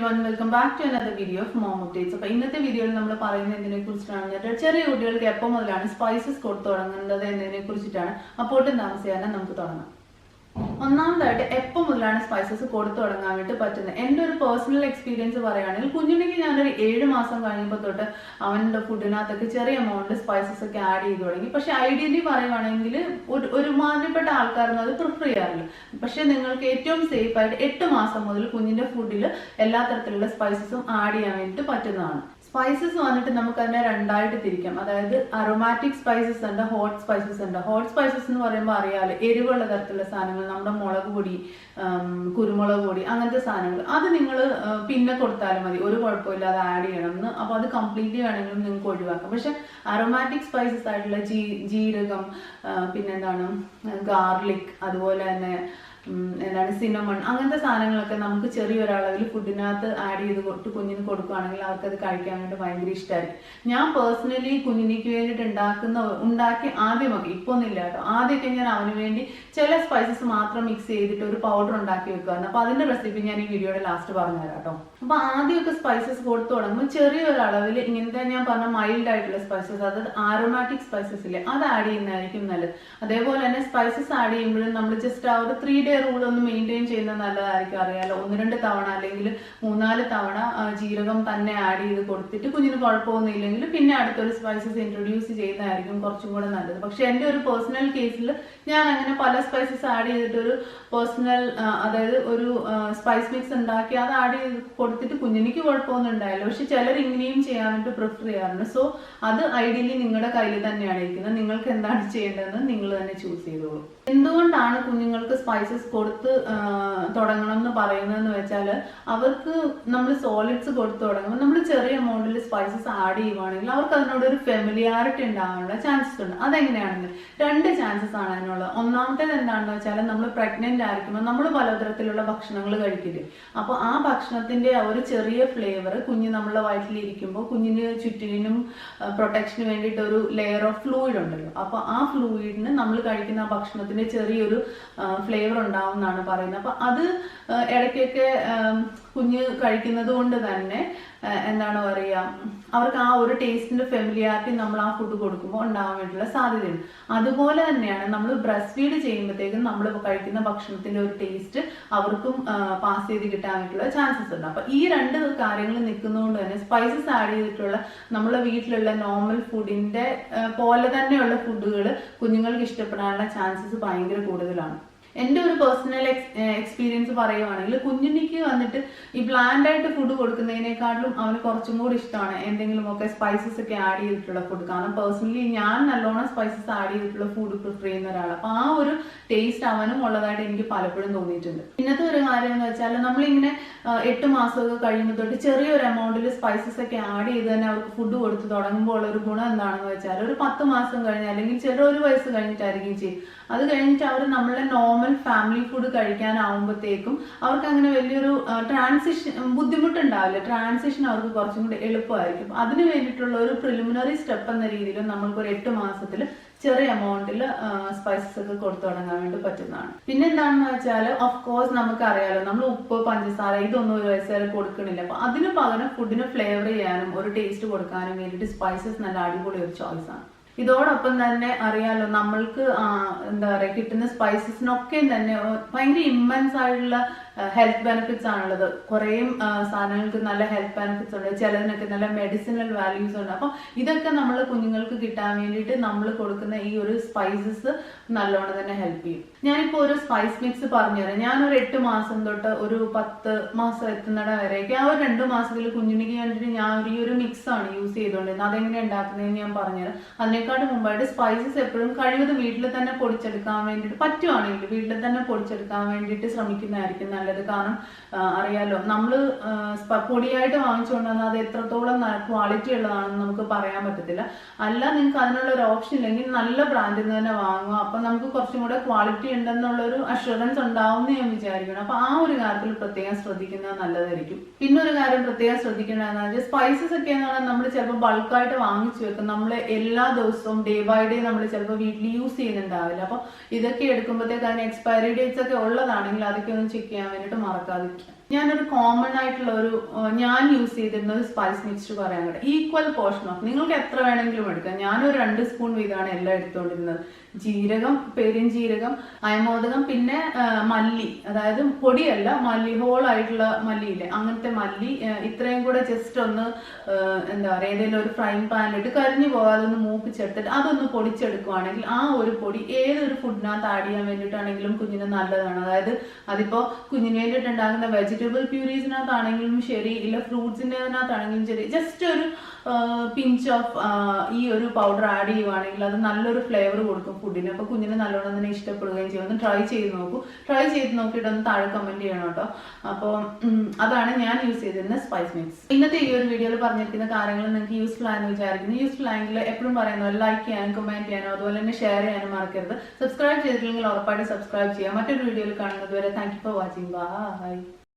everyone, welcome back to another video of Mom Updates. അപ്പോൾ ഇന്നത്തെ വീഡിയോയിൽ നമ്മൾ പറയുന്നത് എന്തിനെക്കുറിച്ചിട്ടാണ് ചെറിയ കുട്ടികൾക്ക് എപ്പോൾ മുതലാണ് സ്പൈസസ് കൊടുത്തു തുടങ്ങുന്നത് എന്നതിനെക്കുറിച്ചിട്ടാണ്. അപ്പോൾ ഒട്ടും താമസിയാതെ നമുക്ക് തുടങ്ങാം. ഒന്നാമതായിട്ട് എപ്പോൾ മുതലാണ് സ്പൈസസ് കൊടുത്തു തുടങ്ങാൻ വേണ്ടി പറ്റുന്നത്? എൻ്റെ ഒരു പേഴ്സണൽ എക്സ്പീരിയൻസ് പറയുകയാണെങ്കിൽ കുഞ്ഞുണ്ണിക്ക് ഞാനൊരു 7 മാസം കഴിഞ്ഞപ്പോൾ തൊട്ട് അവൻ്റെ ഫുഡിനകത്തൊക്കെ ചെറിയ എമൗണ്ട് സ്പൈസസ് ഒക്കെ ആഡ് ചെയ്ത് തുടങ്ങി. പക്ഷെ ഐഡിയലി പറയുവാണെങ്കിൽ ഒരുമാതിരിപ്പെട്ട ആൾക്കാരൊന്നും അത് പ്രിഫർ ചെയ്യാറില്ല. പക്ഷെ നിങ്ങൾക്ക് ഏറ്റവും സേഫ് ആയിട്ട് 8 മാസം മുതൽ കുഞ്ഞിൻ്റെ ഫുഡിൽ എല്ലാ തരത്തിലുള്ള സ്പൈസസും ആഡ് ചെയ്യാൻ വേണ്ടിയിട്ട് പറ്റുന്നതാണ്. സ്പൈസസ് വന്നിട്ട് നമുക്ക് അതിനെ രണ്ടായിട്ട് തിരിക്കാം. അതായത് അറോമാറ്റിക് സ്പൈസസ് ഉണ്ട്, ഹോട്ട് സ്പൈസസ് ഉണ്ട്. ഹോട്ട് സ്പൈസസ് എന്ന് പറയുമ്പോൾ അറിയാലോ, എരിവുള്ള തരത്തിലുള്ള സാധനങ്ങൾ, നമ്മുടെ മുളക് പൊടി, കുരുമുളക് പൊടി, അങ്ങനത്തെ സാധനങ്ങൾ. അത് നിങ്ങൾ പിന്നെ കൊടുത്താലും മതി, ഒരു കുഴപ്പമില്ല, അത് ആഡ് ചെയ്യണം എന്ന്. അപ്പോൾ അത് കംപ്ലീറ്റ്ലി വേണമെങ്കിലും നിങ്ങൾക്ക് ഒഴിവാക്കാം. പക്ഷെ അറോമാറ്റിക് സ്പൈസസ് ആയിട്ടുള്ള ജീരകം, പിന്നെന്താണ് ഗാർലിക്, അതുപോലെ തന്നെ സിനമൺ, അങ്ങനത്തെ സാധനങ്ങളൊക്കെ നമുക്ക് ചെറിയൊരളവിൽ ഫുഡിനകത്ത് ആഡ് ചെയ്ത് കുഞ്ഞിന് കൊടുക്കുകയാണെങ്കിൽ അവർക്കത് കഴിക്കാൻ വേണ്ടി ഭയങ്കര ഇഷ്ടമായിരിക്കും. ഞാൻ പേഴ്സണലി കുഞ്ഞിനിക്ക് വേണ്ടിയിട്ട് ഉണ്ടാക്കി ആദ്യമൊക്കെ, ഇപ്പോൾ ഒന്നും ഇല്ല കേട്ടോ, ആദ്യമൊക്കെ ഞാൻ അവന് വേണ്ടി ചില സ്പൈസസ് മാത്രം മിക്സ് ചെയ്തിട്ട് ഒരു പൗഡർ ഉണ്ടാക്കി വെക്കുമായിരുന്നു. അപ്പോൾ അതിന്റെ റെസിപ്പി ഞാൻ ഈ വീഡിയോയുടെ ലാസ്റ്റ് പറഞ്ഞുതരാം കേട്ടോ. അപ്പോൾ ആദ്യമൊക്കെ സ്പൈസസ് കൊടുത്തു തുടങ്ങുമ്പോൾ ചെറിയൊരളവിൽ ഇങ്ങനത്തെ ഞാൻ പറഞ്ഞ മൈൽഡ് ആയിട്ടുള്ള സ്പൈസസ്, അതായത് ആരോമാറ്റിക് സ്പൈസസ് ഇല്ലേ, അത് ആഡ് ചെയ്യുന്നതായിരിക്കും നല്ലത്. അതേപോലെ തന്നെ സ്പൈസസ് ആഡ് ചെയ്യുമ്പോഴും നമ്മൾ ജസ്റ്റ് ആ ഒരു 3 ഡേ റൂൾ ഒന്ന് മെയിൻറ്റെയിൻ ചെയ്യുന്നത് നല്ലതായിരിക്കും. അറിയാലോ, 1-2 തവണ അല്ലെങ്കിൽ 3-4 തവണ ജീരകം തന്നെ ആഡ് ചെയ്ത് കൊടുത്തിട്ട് കുഞ്ഞിന് കുഴപ്പമൊന്നും ഇല്ലെങ്കിൽ പിന്നെ അടുത്തൊരു സ്പൈസസ് ഇൻട്രൊഡ്യൂസ് ചെയ്യുന്നതായിരിക്കും കുറച്ചും കൂടെ നല്ലത്. പക്ഷെ എൻ്റെ ഒരു പേഴ്സണൽ കേസിൽ ഞാൻ അങ്ങനെ പല സ്പൈസസ് ആഡ് ചെയ്തിട്ട് ഒരു പേഴ്സണൽ, അതായത് ഒരു സ്പൈസ് മിക്സ് ഉണ്ടാക്കി അത് ആഡ് ചെയ്ത് കൊടുത്തിട്ട് കുഞ്ഞിനിക്ക് കുഴപ്പമൊന്നും ഉണ്ടായില്ല. പക്ഷെ ചിലർ ഇങ്ങനെയും ചെയ്യാനായിട്ട് പ്രിഫർ ചെയ്യാറുണ്ട്. സോ അത് ഐഡിയലി നിങ്ങളുടെ കയ്യിൽ തന്നെയാണ് ഇരിക്കുന്നത്. നിങ്ങൾക്ക് എന്താണ് ചെയ്യേണ്ടതെന്ന് നിങ്ങൾ തന്നെ ചൂസ് ചെയ്തോളൂ. എന്തുകൊണ്ടാണ് കുഞ്ഞുങ്ങൾക്ക് സ്പൈസസ് കൊടുത്ത് തുടങ്ങണം എന്ന് പറയുന്നതെന്ന് വെച്ചാൽ, അവർക്ക് നമ്മൾ സോളിഡ്സ് കൊടുത്തു തുടങ്ങുമ്പോൾ നമ്മൾ ചെറിയ എമൗണ്ടിൽ സ്പൈസസ് ആഡ് ചെയ്യുവാണെങ്കിൽ അവർക്ക് അതിനോട് ഒരു ഫെമിലിയാരിറ്റി ഉണ്ടാകാനുള്ള ചാൻസസ് ഉണ്ട്. അതെങ്ങനെയാണെന്ന് 2 ചാൻസസ് ആണ് അതിനുള്ളത്. ഒന്നാമത്തേത് എന്താണെന്ന് വെച്ചാൽ, നമ്മൾ പ്രഗ്നന്റ് ആയിരിക്കുമ്പോൾ നമ്മൾ പലതരത്തിലുള്ള ഭക്ഷണങ്ങൾ കഴിക്കില്ലേ, അപ്പോൾ ആ ഭക്ഷണത്തിന്റെ ഒരു ചെറിയ ഫ്ലേവർ കുഞ്ഞ് നമ്മളെ വയറ്റിലിരിക്കുമ്പോൾ കുഞ്ഞിന് ചുറ്റിനും പ്രൊട്ടക്ഷന് വേണ്ടിയിട്ട് ഒരു ലെയർ ഓഫ് ഫ്ലൂയിഡ് ഉണ്ടല്ലോ, അപ്പോൾ ആ ഫ്ലൂയിഡിന് നമ്മൾ കഴിക്കുന്ന ആ ഭക്ഷണത്തിന്റെ ചെറിയൊരു ഫ്ലേവർ ഉണ്ടാവും എന്നാണ് പറയുന്നത്. അപ്പൊ അത് ഇടയ്ക്കൊക്കെ കുഞ്ഞ് കഴിക്കുന്നത് കൊണ്ട് തന്നെ എന്താണ് പറയുക, അവർക്ക് ആ ഒരു ടേസ്റ്റിന്റെ ഫെമിലിയാരിറ്റി നമ്മൾ ആ ഫുഡ് കൊടുക്കുമ്പോൾ ഉണ്ടാവാൻ വേണ്ടിയുള്ള സാധ്യതയുണ്ട്. അതുപോലെ തന്നെയാണ് നമ്മൾ ബ്രസ്റ്റ് ഫീഡ് ചെയ്യുമ്പോഴത്തേക്കും നമ്മൾ കഴിക്കുന്ന ഭക്ഷണത്തിന്റെ ഒരു ടേസ്റ്റ് അവർക്കും പാസ് ചെയ്ത് കിട്ടാൻ വേണ്ടിയുള്ള ചാൻസസ് ഉണ്ട്. അപ്പൊ ഈ 2 കാര്യങ്ങൾ നിൽക്കുന്നതുകൊണ്ട് തന്നെ സ്പൈസസ് ആഡ് ചെയ്തിട്ടുള്ള നമ്മളെ വീട്ടിലുള്ള നോർമൽ ഫുഡിന്റെ പോലെ തന്നെയുള്ള ഫുഡുകൾ കുഞ്ഞുങ്ങൾക്ക് ഇഷ്ടപ്പെടാനുള്ള ചാൻസസ് ഭയങ്കര കൂടുതലാണ്. എൻ്റെ ഒരു പേഴ്സണൽ എക്സ്പീരിയൻസ് പറയുവാണെങ്കിൽ, കുഞ്ഞുണ്ണിക്ക് വന്നിട്ട് ഈ ബ്ലാൻഡ് ആയിട്ട് ഫുഡ് കൊടുക്കുന്നതിനേക്കാളും അവന് കുറച്ചും കൂടി ഇഷ്ടമാണ് എന്തെങ്കിലുമൊക്കെ സ്പൈസസ് ഒക്കെ ആഡ് ചെയ്തിട്ടുള്ള ഫുഡ്. കാരണം പേഴ്സണലി ഞാൻ നല്ലോണം സ്പൈസസ് ആഡ് ചെയ്തിട്ടുള്ള ഫുഡ് പ്രിഫർ ചെയ്യുന്ന ഒരാളാണ്. അപ്പോൾ ആ ഒരു ടേസ്റ്റ് അവനും ഉള്ളതായിട്ട് എനിക്ക് പലപ്പോഴും തോന്നിയിട്ടുണ്ട്. ഇന്നത്തെ ഒരു കാര്യം എന്ന് വെച്ചാൽ, നമ്മളിങ്ങനെ 8 മാസമൊക്കെ കഴിയുമ്പോൾ തൊട്ട് ചെറിയൊരു എമൗണ്ടിൽ സ്പൈസസ് ഒക്കെ ആഡ് ചെയ്ത് തന്നെ അവർക്ക് ഫുഡ് കൊടുത്ത് തുടങ്ങുമ്പോൾ ഉള്ള ഒരു ഗുണം എന്താണെന്ന് വെച്ചാൽ, ഒരു 10 മാസം കഴിഞ്ഞ് അല്ലെങ്കിൽ ചില 1 വയസ്സ് കഴിഞ്ഞിട്ടായിരിക്കും ചെയ്യും. അത് കഴിഞ്ഞിട്ട് അവർ നമ്മളെ നോർമൽ ഫാമിലി ഫുഡ് കഴിക്കാനാവുമ്പോഴത്തേക്കും അവർക്ക് അങ്ങനെ വലിയൊരു ബുദ്ധിമുട്ടുണ്ടാവില്ല. ട്രാൻസിഷൻ അവർക്ക് കുറച്ചും കൂടി എളുപ്പമായിരിക്കും. അതിന് വേണ്ടിയിട്ടുള്ള ഒരു പ്രിലിമിനറി സ്റ്റെപ്പ് എന്ന രീതിയിൽ നമ്മൾക്ക് ഒരു 8 മാസത്തിൽ ചെറിയ എമൗണ്ടിൽ സ്പൈസസ് ഒക്കെ കൊടുത്തു തുടങ്ങാൻ വേണ്ടി പറ്റുന്നതാണ്. പിന്നെ എന്താണെന്ന് വെച്ചാൽ, ഓഫ് കോഴ്സ് നമുക്ക് അറിയാലോ, നമ്മൾ ഉപ്പ്, പഞ്ചസാര ഇതൊന്നും 1 വയസ്സ് വരെ കൊടുക്കണില്ല. അപ്പൊ അതിന് പകരം ഫുഡിന് ഫ്ലേവർ ചെയ്യാനും ഒരു ടേസ്റ്റ് കൊടുക്കാനും വേണ്ടിയിട്ട് സ്പൈസസ് നല്ല അടിപൊളി ഒരു ചോയ്സ് ആണ്. ഇതോടൊപ്പം തന്നെ അറിയാലോ, നമ്മൾക്ക് എന്താ പറയുക, കിട്ടുന്ന സ്പൈസസിനൊക്കെ തന്നെ ഭയങ്കര ഇമ്മൻസ് ആയിട്ടുള്ള ഹെൽത്ത് ബെനിഫിറ്റ്സ് ആണുള്ളത്. കുറേ സാധനങ്ങൾക്ക് നല്ല ഹെൽത്ത് ബെനിഫിറ്റ്സ് ഉണ്ട്, ചിലതിനൊക്കെ നല്ല മെഡിസിനൽ വാല്യൂസ് ഉണ്ട്. അപ്പം ഇതൊക്കെ നമ്മൾ കുഞ്ഞുങ്ങൾക്ക് കിട്ടാൻ വേണ്ടിയിട്ട് നമ്മൾ കൊടുക്കുന്ന ഈ ഒരു സ്പൈസസ് നല്ലോണം തന്നെ ഹെൽപ്പ് ചെയ്യും. ഞാനിപ്പോൾ ഒരു സ്പൈസ് മിക്സ് പറഞ്ഞുതരാം. ഞാനൊരു 8 മാസം തൊട്ട് ഒരു 10 മാസം എത്തുന്നിട വരെയൊക്കെ ആ ഒരു 2 മാസത്തിൽ കുഞ്ഞുണ്ണിക്ക് വേണ്ടിയിട്ട് ഞാൻ ഈ ഒരു മിക്സ് ആണ് യൂസ് ചെയ്തുകൊണ്ടിരുന്നത്. അതെങ്ങനെ ഉണ്ടാക്കുന്നതെന്ന് ഞാൻ പറഞ്ഞുതരാം. അതിനേക്കാളും മുമ്പായിട്ട് സ്പൈസസ് എപ്പോഴും കഴിവതും വീട്ടിൽ തന്നെ പൊടിച്ചെടുക്കാൻ വേണ്ടിയിട്ട് പറ്റുവാണെങ്കിൽ വീട്ടിൽ തന്നെ പൊടിച്ചെടുക്കാൻ വേണ്ടിയിട്ട് ശ്രമിക്കുന്നതായിരിക്കും നല്ലത്. കാരണം അറിയാലോ, നമ്മൾ പൊടിയായിട്ട് വാങ്ങിച്ചുകൊണ്ടുവന്നാൽ അത് എത്രത്തോളം ക്വാളിറ്റി ഉള്ളതാണെന്ന് നമുക്ക് പറയാൻ പറ്റത്തില്ല. അല്ല, നിങ്ങൾക്ക് അതിനുള്ള ഒരു ഓപ്ഷൻ ഇല്ലെങ്കിൽ നല്ല ബ്രാൻഡിൽ നിന്ന് തന്നെ വാങ്ങുക. അപ്പൊ നമുക്ക് കുറച്ചും കൂടെ ക്വാളിറ്റി ഉണ്ടെന്നുള്ള ഒരു അഷുറൻസ് ഉണ്ടാവും എന്ന് ഞാൻ വിചാരിക്കണം. അപ്പൊ ആ ഒരു കാര്യത്തിൽ പ്രത്യേകം ശ്രദ്ധിക്കുന്നത് നല്ലതായിരിക്കും. പിന്നെ ഒരു കാര്യം പ്രത്യേകം ശ്രദ്ധിക്കേണ്ടതെന്ന് വെച്ചാൽ, സ്പൈസസ് ഒക്കെ എന്ന് പറഞ്ഞാൽ നമ്മൾ ചിലപ്പോൾ ബൾക്കായിട്ട് വാങ്ങിച്ചു വെക്കും. നമ്മൾ എല്ലാ ദിവസവും ഡേ ബൈ ഡേ നമ്മൾ ചിലപ്പോൾ വീട്ടിൽ യൂസ് ചെയ്യുന്നുണ്ടാവില്ല. അപ്പൊ ഇതൊക്കെ എടുക്കുമ്പോഴത്തേക്ക് അതിന് എക്സ്പയറി ഡേറ്റ്സ് ഒക്കെ ഉള്ളതാണെങ്കിൽ അതൊക്കെ ഒന്ന് ചെക്ക് ചെയ്യാൻ വേണ്ടിയിട്ട് മറക്കാതിരിക്കുക. ഞാനൊരു കോമൺ ആയിട്ടുള്ള ഞാൻ യൂസ് ചെയ്തിരുന്ന ഒരു സ്പൈസ് മിക്സ്ചർ പറയാൻ കേട്ടോ. ഈക്വൽ പോർഷൻ ഓഫ് നിങ്ങൾക്ക് എത്ര വേണമെങ്കിലും എടുക്കാം. ഞാനൊരു 2 സ്പൂൺ വീതമാണ് എല്ലാം എടുത്തുകൊണ്ടിരുന്നത്. ജീരകം, പെരുംജീരകം, അയമോദകം, പിന്നെ മല്ലി, അതായത് പൊടിയല്ല, മല്ലി, ഹോൾ ആയിട്ടുള്ള മല്ലിയില്ലേ, അങ്ങനത്തെ മല്ലി, ഇത്രയും കൂടെ ജസ്റ്റ് ഒന്ന് എന്താ പറയുക, ഏതെങ്കിലും ഒരു ഫ്രൈങ് പാനിലിട്ട് കരിഞ്ഞു പോകാതെ ഒന്ന് മൂപ്പിച്ചെടുത്തിട്ട് അതൊന്ന് പൊടിച്ചെടുക്കുവാണെങ്കിൽ ആ ഒരു പൊടി ഏതൊരു ഫുഡിനകത്ത് ആഡ് ചെയ്യാൻ വേണ്ടിയിട്ടാണെങ്കിലും കുഞ്ഞിന് നല്ലതാണ്. അതായത് അതിപ്പോ കുഞ്ഞിന് വേണ്ടിയിട്ട് ഉണ്ടാക്കുന്ന വെജിറ്റബിൾ പ്യൂരീസിനകത്താണെങ്കിലും ശരി, ഇല്ല ഫ്രൂട്ട്സിൻ്റെതിനകത്താണെങ്കിലും ശരി, ജസ്റ്റ് ഒരു പിഞ്ച് ഓഫ് ഈ ഒരു പൗഡർ ആഡ് ചെയ്യുവാണെങ്കിൽ അത് നല്ലൊരു ഫ്ലേവർ കൊടുക്കും ഫുഡിന്. അപ്പൊ കുഞ്ഞിന് നല്ലോണം തന്നെ ഇഷ്ടപ്പെടുകയും ചെയ്യും. ഒന്ന് ട്രൈ ചെയ്ത് നോക്കൂ. ട്രൈ ചെയ്ത് നോക്കിയിട്ട് ഒന്ന് താഴെ കമന്റ് ചെയ്യണം കേട്ടോ. അപ്പോൾ അതാണ് ഞാൻ യൂസ് ചെയ്തിരുന്ന സ്പൈസ് മിക്സ്. ഇന്നത്തെ ഈ ഒരു വീഡിയോയിൽ പറഞ്ഞിരിക്കുന്ന കാര്യങ്ങൾ നിങ്ങൾക്ക് യൂസ്ഫുൾ ആയെന്ന് വിചാരിക്കുന്നു. യൂസ്ഫുൾ ആയെങ്കിൽ എപ്പോഴും പറയുന്നത് ലൈക്ക് ചെയ്യാനും കമന്റ് ചെയ്യാനും അതുപോലെ തന്നെ ഷെയർ ചെയ്യാനും മറക്കരുത്. സബ്സ്ക്രൈബ് ചെയ്തിട്ടില്ലെങ്കിൽ ഉറപ്പായിട്ട് സബ്സ്ക്രൈബ് ചെയ്യാം. മറ്റൊരു വീഡിയോയിൽ കാണുന്നത് വരെ thank you for watching. By.